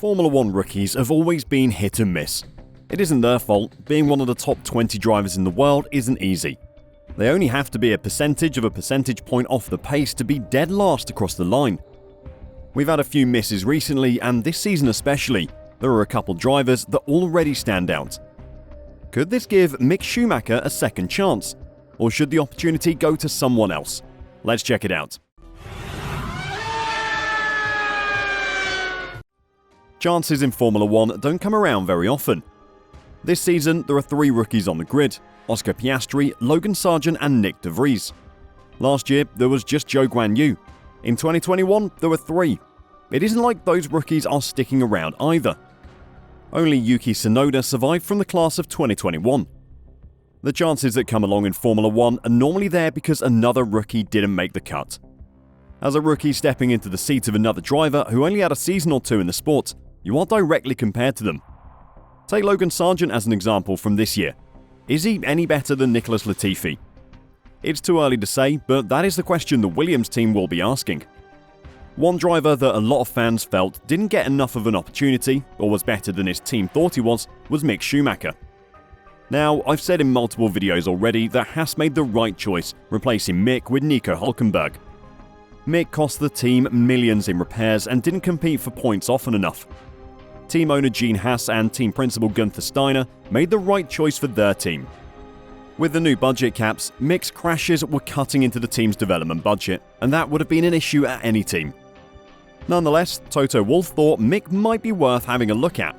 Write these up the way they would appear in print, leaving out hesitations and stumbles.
Formula 1 rookies have always been hit and miss. It isn't their fault. Being one of the top 20 drivers in the world isn't easy. They only have to be a percentage of a percentage point off the pace to be dead last across the line. We've had a few misses recently, and this season especially, there are a couple drivers that already stand out. Could this give Mick Schumacher a second chance? Or should the opportunity go to someone else? Let's check it out. Chances in Formula 1 don't come around very often. This season, there are 3 rookies on the grid: Oscar Piastri, Logan Sargeant and Nick de Vries. Last year, there was just Zhou Guanyu. In 2021, there were 3. It isn't like those rookies are sticking around either. Only Yuki Tsunoda survived from the class of 2021. The chances that come along in Formula 1 are normally there because another rookie didn't make the cut. As a rookie stepping into the seat of another driver who only had a season or 2 in the sport, you are directly compared to them. Take Logan Sargeant as an example from this year. Is he any better than Nicholas Latifi? It's too early to say, but that is the question the Williams team will be asking. One driver that a lot of fans felt didn't get enough of an opportunity, or was better than his team thought he was Mick Schumacher. Now, I've said in multiple videos already that Haas made the right choice replacing Mick with Nico Hülkenberg. Mick cost the team millions in repairs and didn't compete for points often enough. Team owner Gene Haas and team principal Gunther Steiner made the right choice for their team. With the new budget caps, Mick's crashes were cutting into the team's development budget, and that would have been an issue at any team. Nonetheless, Toto Wolff thought Mick might be worth having a look at.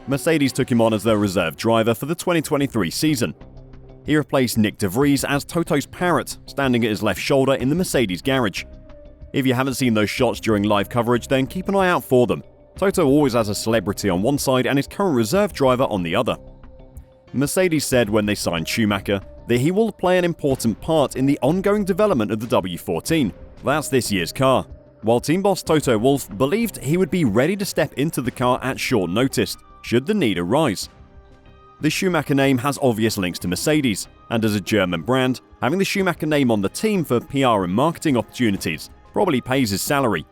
Mercedes took him on as their reserve driver for the 2023 season. He replaced Nick de Vries as Toto's parrot, standing at his left shoulder in the Mercedes garage. If you haven't seen those shots during live coverage, then keep an eye out for them. Toto always has a celebrity on one side and his current reserve driver on the other. Mercedes said when they signed Schumacher that he will play an important part in the ongoing development of the W14. That's this year's car. While team boss Toto Wolff believed he would be ready to step into the car at short notice, should the need arise. The Schumacher name has obvious links to Mercedes, and as a German brand, having the Schumacher name on the team for PR and marketing opportunities probably pays his salary.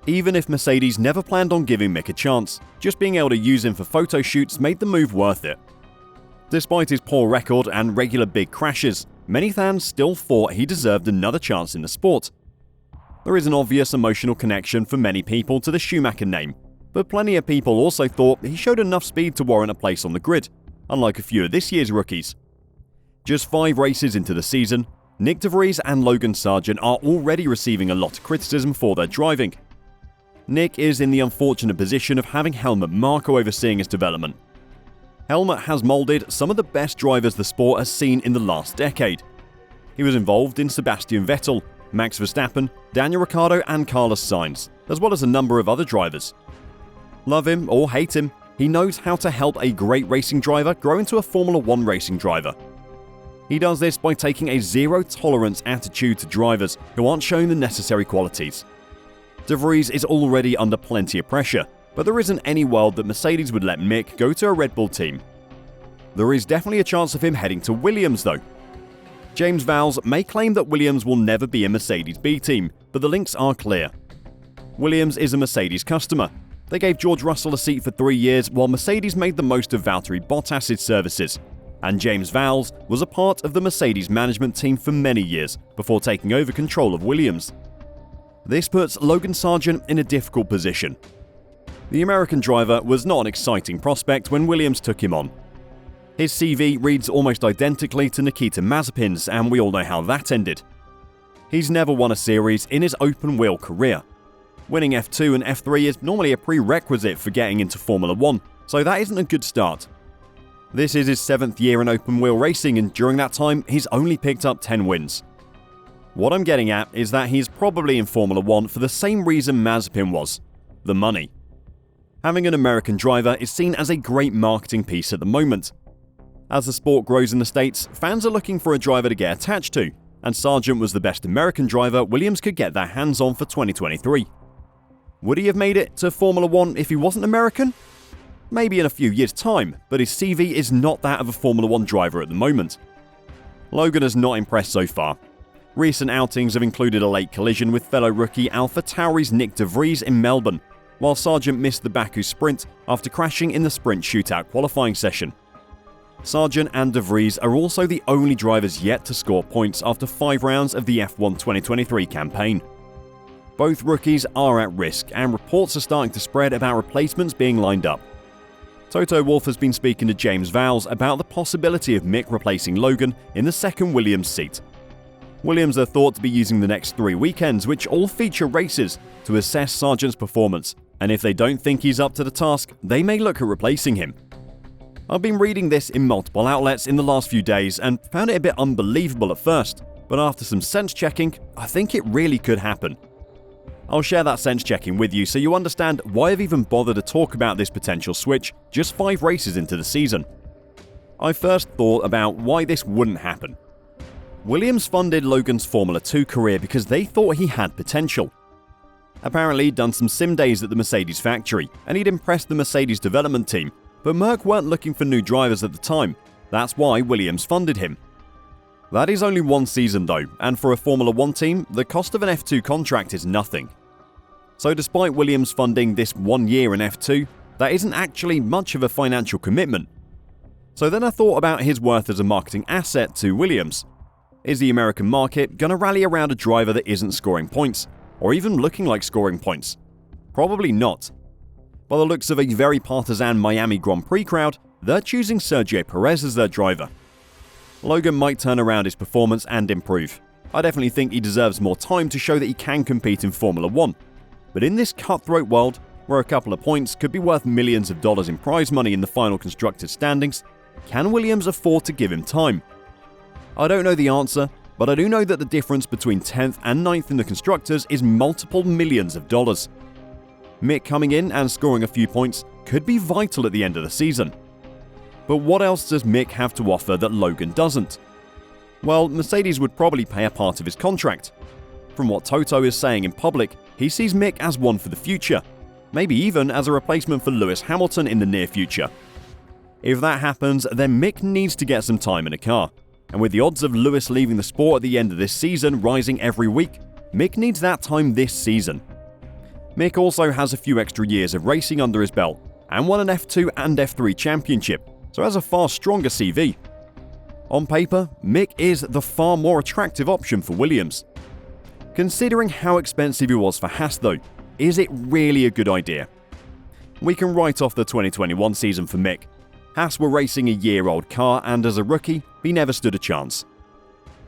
Even if Mercedes never planned on giving Mick a chance, just being able to use him for photo shoots made the move worth it. Despite his poor record and regular big crashes, many fans still thought he deserved another chance in the sport. There is an obvious emotional connection for many people to the Schumacher name, but plenty of people also thought he showed enough speed to warrant a place on the grid, unlike a few of this year's rookies. Just 5 races into the season, Nick de Vries and Logan Sargeant are already receiving a lot of criticism for their driving. Nick is in the unfortunate position of having Helmut Marko overseeing his development. Helmut has moulded some of the best drivers the sport has seen in the last decade. He was involved in Sebastian Vettel, Max Verstappen, Daniel Ricciardo and Carlos Sainz, as well as a number of other drivers. Love him or hate him, he knows how to help a great racing driver grow into a Formula 1 racing driver. He does this by taking a zero-tolerance attitude to drivers who aren't showing the necessary qualities. De Vries is already under plenty of pressure, but there isn't any world that Mercedes would let Mick go to a Red Bull team. There is definitely a chance of him heading to Williams though. James Vowles may claim that Williams will never be a Mercedes B team, but the links are clear. Williams is a Mercedes customer. They gave George Russell a seat for 3 years while Mercedes made the most of Valtteri Bottas' services, and James Vowles was a part of the Mercedes management team for many years before taking over control of Williams. This puts Logan Sargeant in a difficult position. The American driver was not an exciting prospect when Williams took him on. His CV reads almost identically to Nikita Mazepin's, and we all know how that ended. He's never won a series in his open-wheel career. Winning F2 and F3 is normally a prerequisite for getting into Formula 1, so that isn't a good start. This is his 7th year in open-wheel racing, and during that time, he's only picked up 10 wins. What I'm getting at is that he's probably in Formula 1 for the same reason Mazepin was: the money. Having an American driver is seen as a great marketing piece at the moment. As the sport grows in the States, fans are looking for a driver to get attached to, and Sargeant was the best American driver Williams could get their hands on for 2023. Would he have made it to Formula 1 if he wasn't American? Maybe in a few years' time, but his CV is not that of a Formula 1 driver at the moment. Logan has not impressed so far. Recent outings have included a late collision with fellow rookie AlphaTauri's Nick de Vries in Melbourne, while Sargent missed the Baku sprint after crashing in the sprint shootout qualifying session. Sargent and De Vries are also the only drivers yet to score points after 5 rounds of the F1 2023 campaign. Both rookies are at risk, and reports are starting to spread about replacements being lined up. Toto Wolff has been speaking to James Vowles about the possibility of Mick replacing Logan in the second Williams seat. Williams are thought to be using the next 3 weekends, which all feature races, to assess Sargent's performance, and if they don't think he's up to the task, they may look at replacing him. I've been reading this in multiple outlets in the last few days and found it a bit unbelievable at first, but after some sense checking, I think it really could happen. I'll share that sense checking with you so you understand why I've even bothered to talk about this potential switch just 5 races into the season. I first thought about why this wouldn't happen. Williams funded Logan's Formula 2 career because they thought he had potential. Apparently he'd done some sim days at the Mercedes factory, and he'd impressed the Mercedes development team, but Merck weren't looking for new drivers at the time. That's why Williams funded him. That is only 1 season though, and for a Formula 1 team, the cost of an F2 contract is nothing. So despite Williams funding this 1 year in F2, that isn't actually much of a financial commitment. So then I thought about his worth as a marketing asset to Williams. Is the American market going to rally around a driver that isn't scoring points, or even looking like scoring points? Probably not. By the looks of a very partisan Miami Grand Prix crowd, they're choosing Sergio Perez as their driver. Logan might turn around his performance and improve. I definitely think he deserves more time to show that he can compete in Formula 1. But in this cutthroat world, where a couple of points could be worth millions of dollars in prize money in the final constructors' standings, can Williams afford to give him time? I don't know the answer, but I do know that the difference between 10th and 9th in the constructors is multiple millions of dollars. Mick coming in and scoring a few points could be vital at the end of the season. But what else does Mick have to offer that Logan doesn't? Well, Mercedes would probably pay a part of his contract. From what Toto is saying in public, he sees Mick as one for the future, maybe even as a replacement for Lewis Hamilton in the near future. If that happens, then Mick needs to get some time in a car, and with the odds of Lewis leaving the sport at the end of this season rising every week, Mick needs that time this season. Mick also has a few extra years of racing under his belt, and won an F2 and F3 championship, so has a far stronger CV. On paper, Mick is the far more attractive option for Williams. Considering how expensive he was for Haas though, is it really a good idea? We can write off the 2021 season for Mick. Haas were racing a year-old car, and as a rookie, he never stood a chance.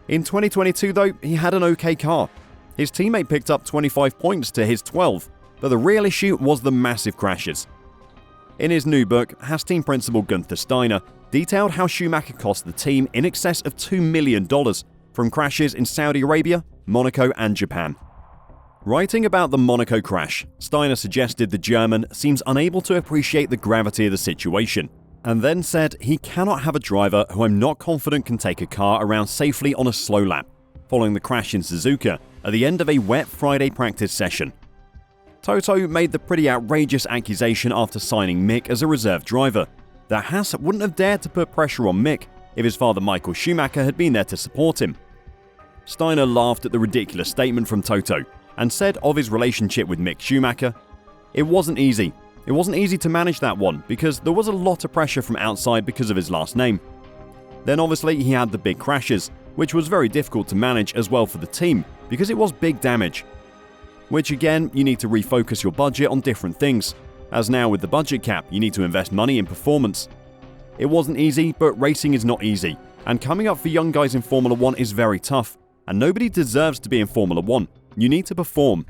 In 2022 though, he had an okay car. His teammate picked up 25 points to his 12, but the real issue was the massive crashes. In his new book, Haas team principal Gunther Steiner detailed how Schumacher cost the team in excess of $2 million from crashes in Saudi Arabia, Monaco and Japan. Writing about the Monaco crash, Steiner suggested the German seems unable to appreciate the gravity of the situation, and then said he cannot have a driver who I'm not confident can take a car around safely on a slow lap, following the crash in Suzuka at the end of a wet Friday practice session. Toto made the pretty outrageous accusation after signing Mick as a reserve driver, that Haas wouldn't have dared to put pressure on Mick if his father Michael Schumacher had been there to support him. Steiner laughed at the ridiculous statement from Toto, and said of his relationship with Mick Schumacher, "It wasn't easy. It wasn't easy to manage that one because there was a lot of pressure from outside because of his last name. Then obviously he had the big crashes, which was very difficult to manage as well for the team because it was big damage. Which again, you need to refocus your budget on different things, as now with the budget cap you need to invest money in performance. It wasn't easy, but racing is not easy, and coming up for young guys in Formula 1 is very tough, and nobody deserves to be in Formula 1. You need to perform."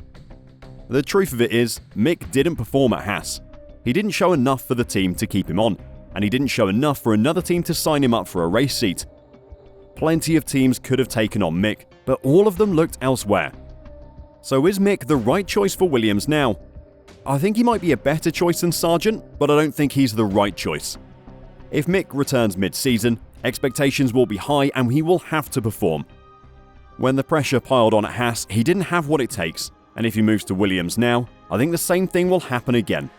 The truth of it is, Mick didn't perform at Haas. He didn't show enough for the team to keep him on, and he didn't show enough for another team to sign him up for a race seat. Plenty of teams could have taken on Mick, but all of them looked elsewhere. So is Mick the right choice for Williams now? I think he might be a better choice than Sargent, but I don't think he's the right choice. If Mick returns mid-season, expectations will be high and he will have to perform. When the pressure piled on at Haas, he didn't have what it takes, and if he moves to Williams now, I think the same thing will happen again.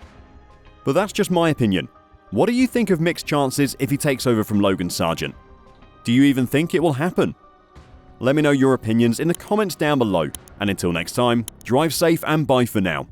But that's just my opinion. What do you think of Mick's chances if he takes over from Logan Sargent? Do you even think it will happen? Let me know your opinions in the comments down below, and until next time, drive safe and bye for now.